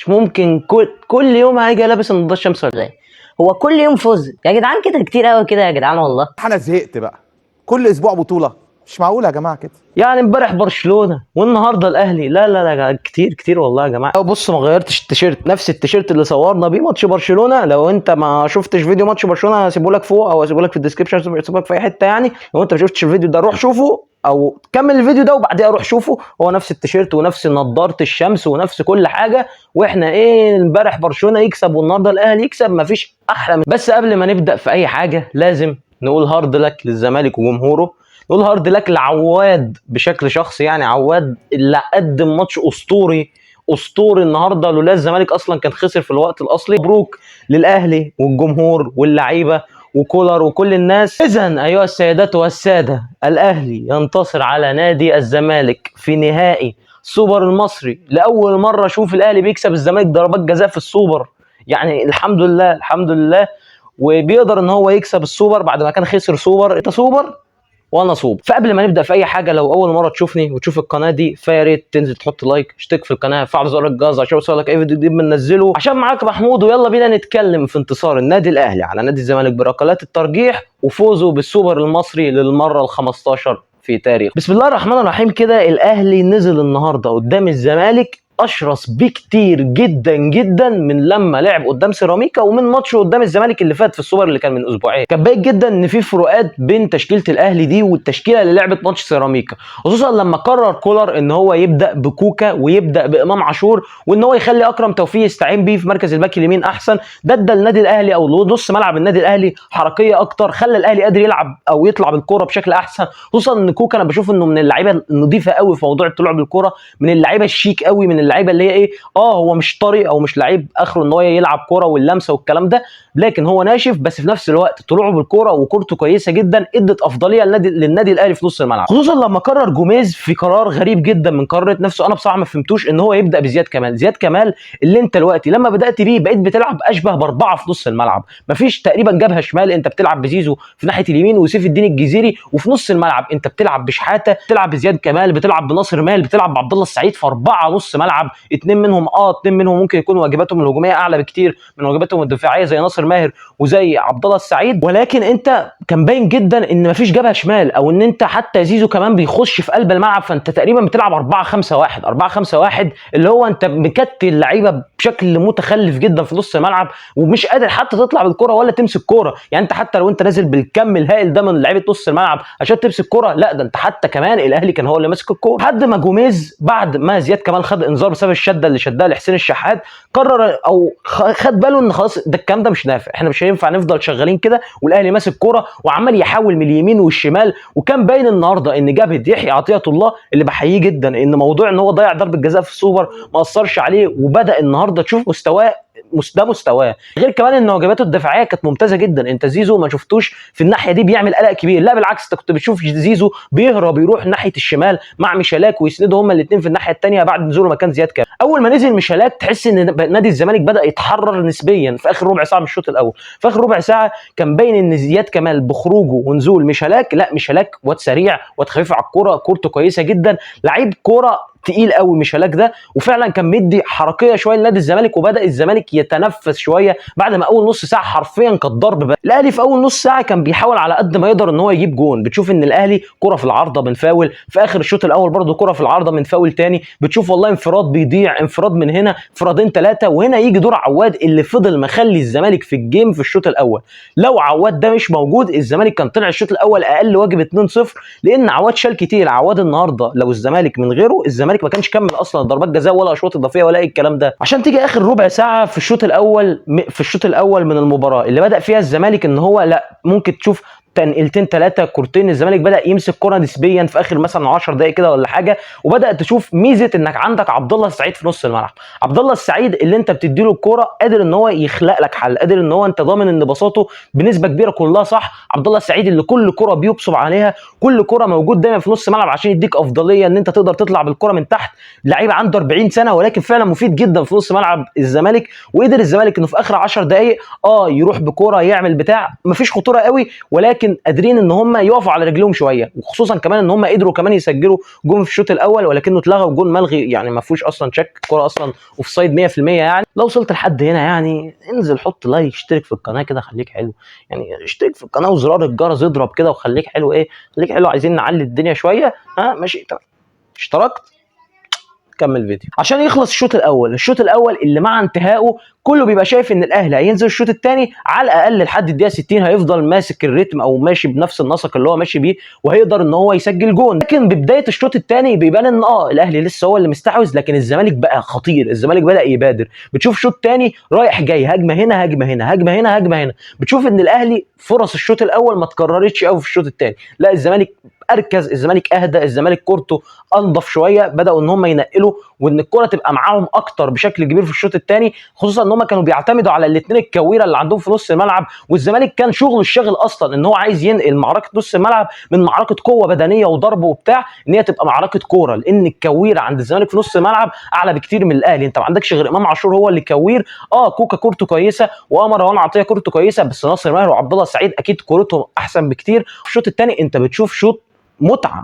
مش ممكن كل يوم هيجي لابس النضاره الشمس ولا ايه؟ هو كل يوم فوز يا جدعان؟ كده كتير قوي كده يا جدعان والله. انا زهقت بقى، كل اسبوع بطوله، مش معقول يا جماعه كده. يعني امبارح برشلونه والنهارده الاهلي، لا لا لا كتير كتير والله يا جماعه. بص، ما غيرتش التيشيرت، نفس التيشيرت اللي صورنا بيه ماتش برشلونه. لو انت ما شفتش فيديو ماتش برشلونه هسيبه لك فوق او هسيبه لك في الديسكربشن، هسيبه لك في اي حته. يعني لو انت ما شفتش الفيديو ده روح شوفه، او كمل الفيديو ده وبعديها روح شوفه. هو نفس التيشيرت ونفس نضاره الشمس ونفس كل حاجه. واحنا ايه، امبارح برشلونه يكسب والنهارده الاهلي يكسب، مفيش احلى من. بس قبل ما نبدا في اي حاجه لازم نقول هارد لك للزمالك وجمهوره، نقول هارد لك لعواد بشكل شخصي. يعني عواد اللي قدم ماتش اسطوري النهارده، لولا الزمالك اصلا كان خسر في الوقت الاصلي. مبروك للاهلي والجمهور واللعيبه وكولر وكل الناس. اذا ايها السيدات والساده، الاهلي ينتصر على نادي الزمالك في نهائي السوبر المصري. لاول مره اشوف الاهلي بيكسب الزمالك ضربات جزاء في السوبر، يعني الحمد لله الحمد لله. وبيقدر ان هو يكسب السوبر بعد ما كان خسر سوبر. انت سوبر وانا صوب. فقبل ما نبدا في اي حاجه، لو اول مره تشوفني وتشوف القناه دي فيا ريت تنزل تحط لايك، اشترك في القناه، فعل زر الجرس عشان يوصلك اي فيديو جديد بننزله. عشان معاك محمود، ويلا بينا نتكلم في انتصار النادي الاهلي على نادي الزمالك بركلات الترجيح وفوزه بالسوبر المصري للمره ال15 في تاريخ. بسم الله الرحمن الرحيم. كده الاهلي نزل النهارده قدام الزمالك اشرس بكتير جدا جدا من لما لعب قدام سيراميكا ومن ماتش قدام الزمالك اللي فات في السوبر اللي كان من اسبوعين. كان باين جدا ان في فروقات بين تشكيله الاهلي دي والتشكيله اللي لعبت ماتش سيراميكا، خصوصا لما قرر كولر ان هو يبدا بكوكا ويبدا بامام عاشور، وان هو يخلي اكرم توفيق يستعين بيه في مركز الباك اليمين احسن. ده ادى النادي الاهلي او نص ملعب النادي الاهلي حركيه اكتر، خلى الاهلي قادر يلعب او يطلع بالكوره بشكل احسن. خصوصا ان كوكا انا بشوف انه من اللعيبه النظيفه قوي في موضوع الطلوع بالكوره، من اللعيبه الشيك قوي، من اللعيبه اللي هي ايه، هو مش طري او مش لعيب اخره ان هو يلعب كوره واللمسه والكلام ده، لكن هو ناشف بس في نفس الوقت طلوعه بالكوره وكورته كويسه جدا، ادت افضليه للنادي الاهلي في نص الملعب. خصوصا لما قرر جوميز في قرار غريب جدا من قرارة نفسه، انا بصراحه ما فهمتوش، ان هو يبدا بزياد كمال. زياد كمال اللي انت دلوقتي لما بدات بيه بقيت بتلعب اشبه باربعه في نص الملعب، مفيش تقريبا جبهه شمال، انت بتلعب بزيزو في ناحيه اليمين وسيف الدين الجزيري، وفي نص الملعب انت بتلعب بشحاته، بتلعب بزياد كمال، بتلعب بناصر ماهر، بتلعب بعبد الله السعيد في اربعه نص ملعب. اتنين منهم ممكن يكون واجباتهم الهجوميه اعلى بكتير من واجباتهم الدفاعيه زي ناصر ماهر وزي عبد الله السعيد، ولكن انت كان باين جدا ان مفيش جبهه شمال، او ان انت حتى زيزو كمان بيخش في قلب الملعب، فانت تقريبا بتلعب 4-5-1 اللي هو انت مكتل اللعيبه بشكل متخلف جدا في نص الملعب، ومش قادر حتى تطلع بالكره ولا تمسك كوره. يعني انت حتى لو انت نازل بالكم الهائل ده من لعيبه نص الملعب عشان تمسك كوره، لا ده انت حتى كمان الاهلي كان هو اللي ماسك الكوره. لحد ما جوميز بعد ما زياد كمال خد انذار بسبب الشده اللي شدها لحسين الشحات، قرر او خد باله ان خلاص ده الكلام ده مش نافع، احنا مش هينفع نفضل شغالين كده والاهلي ماسك كوره وعمال يحاول من اليمين والشمال. وكان باين النهارده ان جبهه يحيى عطيه الله اللي بحييه جدا، ان موضوع ان هو ضيع ضربه جزاء في السوبر ما اثرش عليه، وبدا النهارده تشوف مستواه. ده مستواه، غير كمان ان واجباته الدفاعيه كانت ممتازه جدا. انت زيزو ما شفتوش في الناحيه دي بيعمل قلق كبير، لا بالعكس، انت كنت بتشوف زيزو بيهرب يروح ناحيه الشمال مع ميشالاك ويسندوا هما الاثنين في الناحيه الثانيه بعد نزوله مكان زياد كمال. اول ما نزل ميشالاك تحس ان نادي الزمالك بدا يتحرر نسبيا في اخر ربع ساعه من الشوط الاول. في اخر ربع ساعه كان باين ان زياد كمال بخروجه ونزول ميشالاك، لا ميشالاك واد سريع واد خفيف على الكوره، كورته كويسه جدا، لعيب كوره تقيل قوي ميشالاك ده، وفعلا كان مدي حركيه شويه لنادي الزمالك، وبدا الزمالك يتنفس شويه بعد ما اول نص ساعه حرفيا كانت ضرب بقى. الاهلي في اول نص ساعه كان بيحاول على قد ما يقدر ان هو يجيب جون. بتشوف ان الاهلي كره في العارضه من فاول، في اخر الشوط الاول برده كره في العارضه من فاول تاني، بتشوف والله انفراد بيضيع، انفراد من هنا، انفرادين ثلاثه، وهنا يجي دور عواد اللي فضل مخلي الزمالك في الجيم في الشوط الاول. لو عواد ده مش موجود الزمالك كان طلع الشوط الاول اقل واجب 2-0، لان عواد شال كتير. عواد النهارده لو الزمالك من غيره الزمالك ما كانش كمل اصلا ضربات جزاء ولا اشواط اضافيه ولا اي الكلام ده. عشان تيجي اخر ربع ساعه في الشوط الاول من المباراه اللي بدا فيها الزمالك ان هو لا ممكن تشوف تنقلتين ثلاثه كورتين، الزمالك بدا يمسك كره نسبيا في اخر مثلا 10 دقائق كده ولا حاجه، وبدا تشوف ميزه انك عندك عبد الله السعيد في نص الملعب. عبد الله السعيد اللي انت بتدي له الكوره قادر ان هو يخلق لك حل، قادر ان هو انت ضامن ان بساطه بنسبه كبيره كلها صح. عبد الله السعيد اللي كل كره بيبصم عليها، كل كره موجود دايما في نص الملعب عشان يديك افضليه ان انت تقدر تطلع بالكره من تحت. لعيب عنده 40 سنه ولكن فعلا مفيد جدا في نص ملعب الزمالك، وقدر الزمالك انه في اخر 10 دقائق يروح بكوره يعمل بتاع، مفيش خطوره قوي ولكن ولكن قادرين ان هم يقفوا على رجلهم شويه، وخصوصا كمان ان هم قدروا كمان يسجلوا جون في الشوط الاول ولكنه اتلغى، وجون ملغي يعني ما فيهوش اصلا شك، الكوره اصلا اوف سايد 100%. يعني لو وصلت لحد هنا يعني انزل حط لايك، اشترك في القناه كده خليك حلو، يعني اشترك في القناه وزرار الجرس اضرب كده وخليك حلو، ايه خليك حلو، عايزين نعلي الدنيا شويه. ها ماشي تمام، اشتركت، كمل فيديو. عشان يخلص الشوط الاول، الشوط الاول اللي مع انتهائه كله بيبقى شايف ان الاهلي هينزل الشوط الثاني على الاقل لحد الدقيقه 60 هيفضل ماسك الريتم او ماشي بنفس النسق اللي هو ماشي بيه، وهيقدر ان هو يسجل جون. لكن ببدايه الشوط الثاني بيبان ان الاهلي لسه هو اللي مستحوذ، لكن الزمالك بقى خطير، الزمالك بدا يبادر. بتشوف شوط ثاني رايح جاي، هجمه هنا هجمه هنا هجمه هنا هجمه هنا. بتشوف ان الاهلي فرص الشوط الاول ما اتكررتش قوي في الشوط الثاني، لا الزمالك اركز، الزمالك اهدى، الزمالك كورته انضف شويه، بداوا ان هم ينقلوا وان الكره تبقى معاهم اكتر بشكل كبير في الشوط الثاني، خصوصا ان هم كانوا بيعتمدوا على الاثنين الكويره اللي عندهم في نص الملعب. والزمالك كان شغله الشاغل اصلا ان هو عايز ينقل معركه نص الملعب من معركه قوه بدنيه وضرب وبتاع ان هي تبقى معركه كوره، لان الكويره عند الزمالك في نص الملعب اعلى بكتير من الاهلي. انت ما عندكش غير امام عاشور هو اللي كوير، كوكا كورته كويسه ومروان عطيه كورته كويسه، بس ناصر ماهر وعبد الله السعيد اكيد كورتهم احسن بكتير. الشوط الثاني انت بتشوف شوط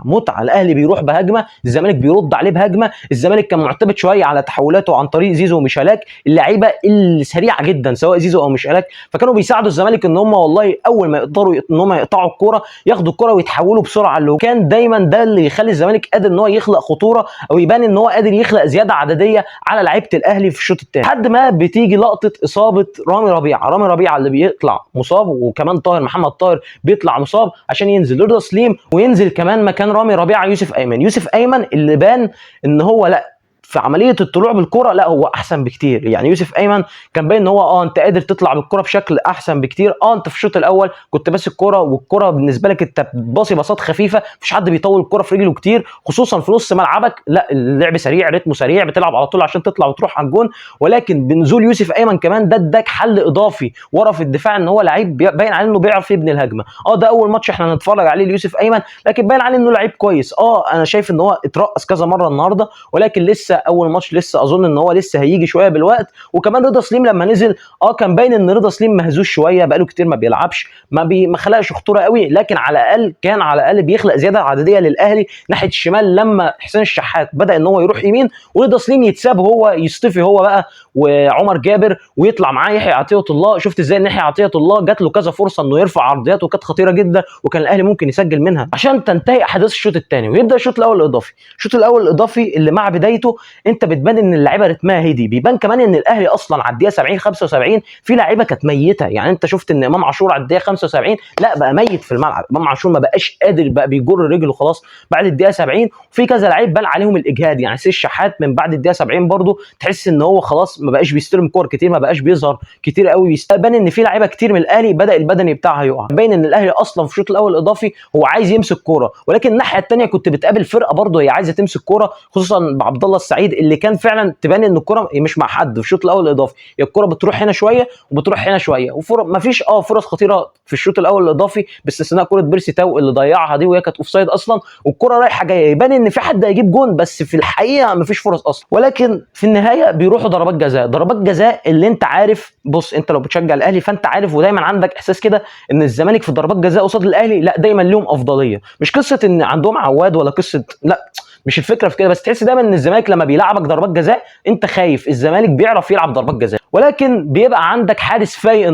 متعه، الاهلي بيروح بهجمه، الزمالك بيرد عليه بهجمه. الزمالك كان معتمد شويه على تحولاته عن طريق زيزو وميشالاك، اللعيبه السريعه جدا سواء زيزو او ميشالاك، فكانوا بيساعدوا الزمالك ان هم والله اول ما يقدروا ان هم يقطعوا الكوره ياخدوا الكوره ويتحولوا بسرعه، اللي كان دايما ده اللي يخلي الزمالك قادر ان هو يخلق خطوره او يبان ان هو قادر يخلق زياده عدديه على لعيبه الاهلي في الشوط الثاني. لحد ما بتيجي لقطه اصابه رامي ربيعه اللي بيطلع مصاب، وكمان محمد طاهر بيطلع مصاب عشان ينزل رضا سليم، وينزل كمان مكان رامي ربيعه يوسف ايمن اللي بان ان هو لا في عمليه الطلوع بالكره لا هو احسن بكتير. يعني يوسف ايمن كان باين ان هو انت قادر تطلع بالكره بشكل احسن بكتير. انت في الشوط الاول كنت ماسك كره، والكره بالنسبه لك انت باصي باصات خفيفه، مفيش حد بيطول الكره في رجله كتير، خصوصا في نص ملعبك لا اللعب سريع، رتمه سريع، بتلعب على طول عشان تطلع وتروح على الجون. ولكن بنزول يوسف ايمن كمان ده اداك حل اضافي ورا في الدفاع، ان هو لعيب باين عليه انه بيعرف يبني الهجمه. ده اول ماتش احنا هنتفرج عليه ليوسف ايمن، لكن باين عليه انه لعيب كويس. انا شايف ان هو اترقص كذا مره النهارده، ولكن لسه اول ماتش، لسه اظن ان هو لسه هيجي شويه بالوقت. وكمان رضا سليم لما نزل كان باين ان رضا سليم مهزوز شويه، بقاله كتير ما بيلعبش، ما خلقش خطوره قوي، لكن على الاقل كان على الاقل بيخلق زياده عدديه للاهلي ناحيه الشمال لما حسين الشحات بدا ان هو يروح يمين، ورضا سليم يتساب هو يصطفي هو بقى وعمر جابر ويطلع معاه يحيى عطيه الله. شفت ازاي ان يحيى عطيه الله جات له كذا فرصه انه يرفع عرضيات وكانت خطيره جدا، وكان الاهلي ممكن يسجل منها عشان تنتهي احداث الشوط الثاني ويبدا الشوط الاول الاضافي. الشوط الاول الاضافي اللي مع بدايته انت بتبان ان اللعيبه رتمها هدي، بيبان كمان ان الاهلي اصلا على الدقيقه 70 75 في لعيبه كانت ميته. يعني انت شفت ان امام عاشور على الدقيقه 75 لا بقى ميت في الملعب، امام عاشور ما بقاش قادر، بقى بيجر رجله خلاص بعد الدقيقه 70. وفي كذا لعيب بان عليهم الاجهاد، يعني سيف الشحات من بعد الدقيقه 70 برده تحس ان هو خلاص ما بقاش بيستلم كور كتير، ما بقاش بيظهر كتير قوي. بان ان في لعيبه كتير من الاهلي بدا البدني بتاعها يقع، باين ان الاهلي اصلا في الشوط الاول الاضافي هو عايز يمسك كوره، ولكن الناحيه الثانيه كنت بتقابل فرقه برده هي عايزه تمسك كوره، خصوصا بعبد الله السعيد اللي كان فعلا تبان ان الكوره مش مع حد في الشوط الاول الاضافي، هي الكوره بتروح هنا شويه وبتروح هنا شويه، ما فيش فرص خطيره في الشوط الاول الاضافي باستثناء كوره بيرسي تاو اللي ضيعها دي وهي كانت اوف سايد اصلا، والكوره رايحه جايه، يبان ان في حد هيجيب جون، بس في الحقيقه ما فيش فرص اصلا. ولكن في النهايه بيروحوا ضربات جزاء، ضربات جزاء اللي انت عارف، بص انت لو بتشجع الاهلي فانت عارف ودايما عندك احساس كده ان الزمالك في ضربات جزاء قصاد الاهلي لا دايما لهم افضليه، مش قصه ان عندهم عواد ولا قصه، لا مش الفكره في كده، بس تحس دايما ان الزمالك لما بيلعبك ضربات جزاء انت خايف، الزمالك بيعرف يلعب ضربات جزاء، ولكن بيبقى عندك حارس فايق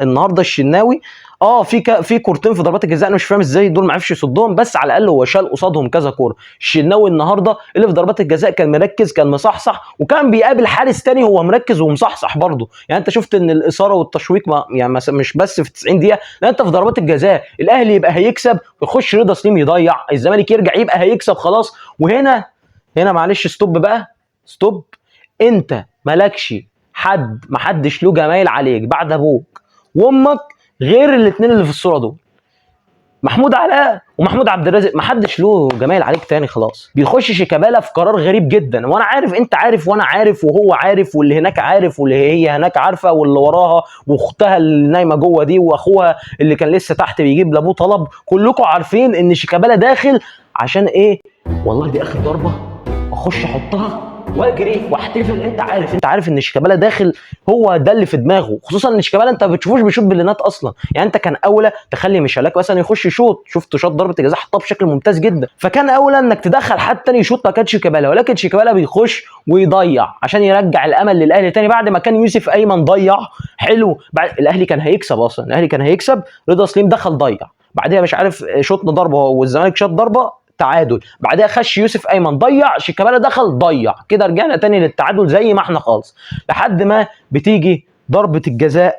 النهارده الشناوي. في كورتين في ضربات الجزاء انا مش فاهم ازاي دول ما عرفش يصدهم، بس على الاقل هو شال قصادهم كذا كوره. الشناوي النهارده اللي في ضربات الجزاء كان مركز، كان مصحصح، وكان بيقابل حارس تاني هو مركز ومصحصح برضه. يعني انت شفت ان الاثاره والتشويق يعني مش بس في 90 دقيقه، لا انت في ضربات الجزاء الاهلي يبقى هيكسب ويخش رضا سليم يضيع، الزمالك يرجع يبقى هيكسب خلاص. وهنا معلش ستوب بقى، ستوب. انت مالكش حد، محدش له جمايل عليك بعد ابوك وامك غير الاثنين اللي في الصوره دول، محمود علاء ومحمود عبد الرازق، محدش له جمايل عليك تاني خلاص. بيخش شيكابالا في قرار غريب جدا، وانا عارف انت عارف وانا عارف وهو عارف واللي هناك عارف واللي هي هناك عارفه واللي وراها واختها اللي نايمه جوه دي واخوها اللي كان لسه تحت بيجيب لابوه طلب، كلكم عارفين ان شيكابالا داخل عشان ايه؟ والله دي اخر ضربه اخش احطها واجري واحتفل. انت عارف ان شيكابالا داخل، هو ده اللي في دماغه، خصوصا ان شيكابالا انت ما بتشوفوش بيشوط بلينات اصلا. يعني انت كان اولى تخلي ميشالاك مثلا يخش يشوط، شفت شاط ضربه الجزاء حطها بشكل ممتاز جدا، فكان اولى انك تدخل حد تاني يشوط مكان شيكابالا، ولكن شيكابالا بيخش ويضيع عشان يرجع الامل للاهلي تاني بعد ما كان يوسف ايمن ضيع. حلو، بعد الاهلي كان هيكسب اصلا، الاهلي كان هيكسب، رضا سليم دخل ضيع، بعدها مش عارف شوطنا ضربه والزمالك شاط ضربه تعادل، بعدها خش يوسف ايمن ضيع، شيكابالا دخل ضيع، كده رجعنا تاني للتعادل زي ما احنا خالص، لحد ما بتيجي ضربه الجزاء.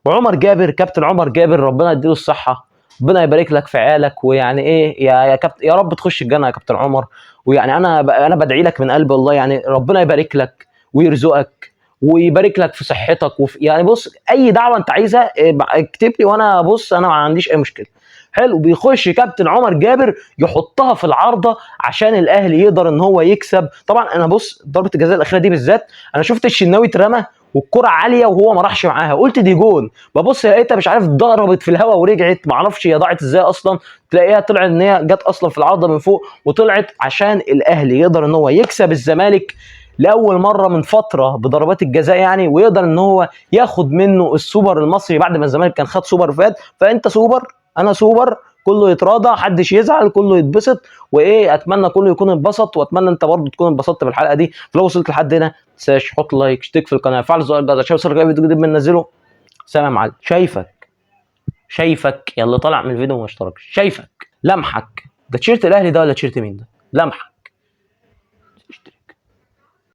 وعمر جابر، كابتن عمر جابر ربنا يديله الصحه، ربنا يبارك لك في عيالك، ويعني ايه يا كابتن، يا رب تخش الجنه يا كابتن عمر. ويعني انا بدعي لك من قلبي والله، يعني ربنا يبارك لك ويرزقك ويبارك لك في صحتك، وفي يعني بص اي دعوه انت عايزها اكتب لي، وانا بص انا ما عنديش اي مشكله. حلو، بيخش كابتن عمر جابر يحطها في العارضه عشان الاهلي يقدر ان هو يكسب. طبعا انا بص ضربه الجزاء الاخيره دي بالذات انا شفت الشناوي اترمى والكره عاليه وهو ما راحش معاها، قلت دي جون، ببص لقيتها مش عارف ضربت في الهواء ورجعت، ما اعرفش هي ضاعت ازاي اصلا، تلاقيها طلعت ان هي جت اصلا في العارضه من فوق وطلعت عشان الاهلي يقدر ان هو يكسب الزمالك لاول مره من فتره بضربات الجزاء يعني، ويقدر ان هو ياخد منه السوبر المصري بعد ما الزمالك كان خد سوبر فات. فانت سوبر انا سوبر، كله يتراضى، محدش يزعل، كله يتبسط، وايه اتمنى كله يكون اتبسط، واتمنى انت برضه تكون اتبسطت بالحلقه دي. فلو وصلت لحد هنا ما تنساش حط لايك، اشترك في القناه، فعل زر الجرس عشان يوصلك اي فيديو جديد بننزله. سلام يا معلم. شايفك يا اللي طالع من الفيديو وما اشتركش، شايفك لمحك، ده تيشيرت الاهلي ده ولا تيشيرت مين ده؟ لمحك.